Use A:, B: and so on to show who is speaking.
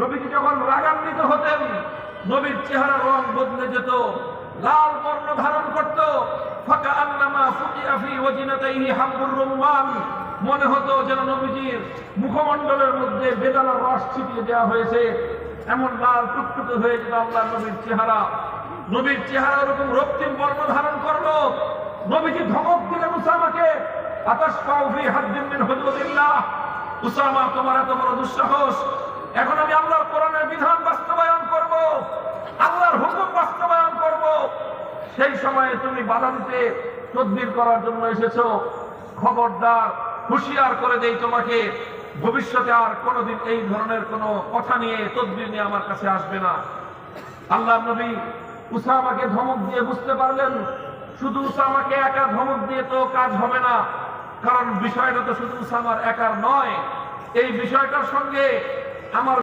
A: নবীজি যখন রাগান্বিত হতেন নবীর চেহারা রং বদলে যেত, লাল বর্ণ ধারণ করত। ফাকাআন্নামা ফুকিয়া ফি ওয়াজিনাতাইহি হাব্বুর রুম্মান, মনে হতো যেন নবীজির মুখমণ্ডলের মধ্যে বেদানার রস ছিটিয়ে দেওয়া হয়েছে, এমন লাল টুকটুকে হয়ে যেত আল্লাহ নবীর চেহারা। নবীর চেহারা ওরকম রক্তিম বর্ণ ধারণ করলো। নবীজি ধমক দিলেন উসামাকে, আতাশফাউ ফি হাদ্দিন মিন হুদুদিল্লাহ, উসামা তোমার এত বড় দুঃসাহস, এখন আমি আল্লাহর কোরআনের বিধান বাস্তবায়ন করব, আল্লাহর হুকুম বাস্তবায়ন করব, সেই সময়ে তুমি বাধা দিতে তদবির করার জন্য এসেছো। খবরদার, হুঁশিয়ার করে দেই তোমাকে, ভবিষ্যতে আর কোনোদিন এই ধরনের কোনো কথা নিয়ে তদবির নিয়ে আমার কাছে আসবে না। আল্লাহ নবী উসামাকে ধমক দিয়ে বুঝতে পারলেন শুধু উসামাকে একা ধমক দিয়ে তো কাজ হবে না, কারণ বিষয়টা তো শুধু উসামার একার নয়, এই বিষয়টার সঙ্গে আমার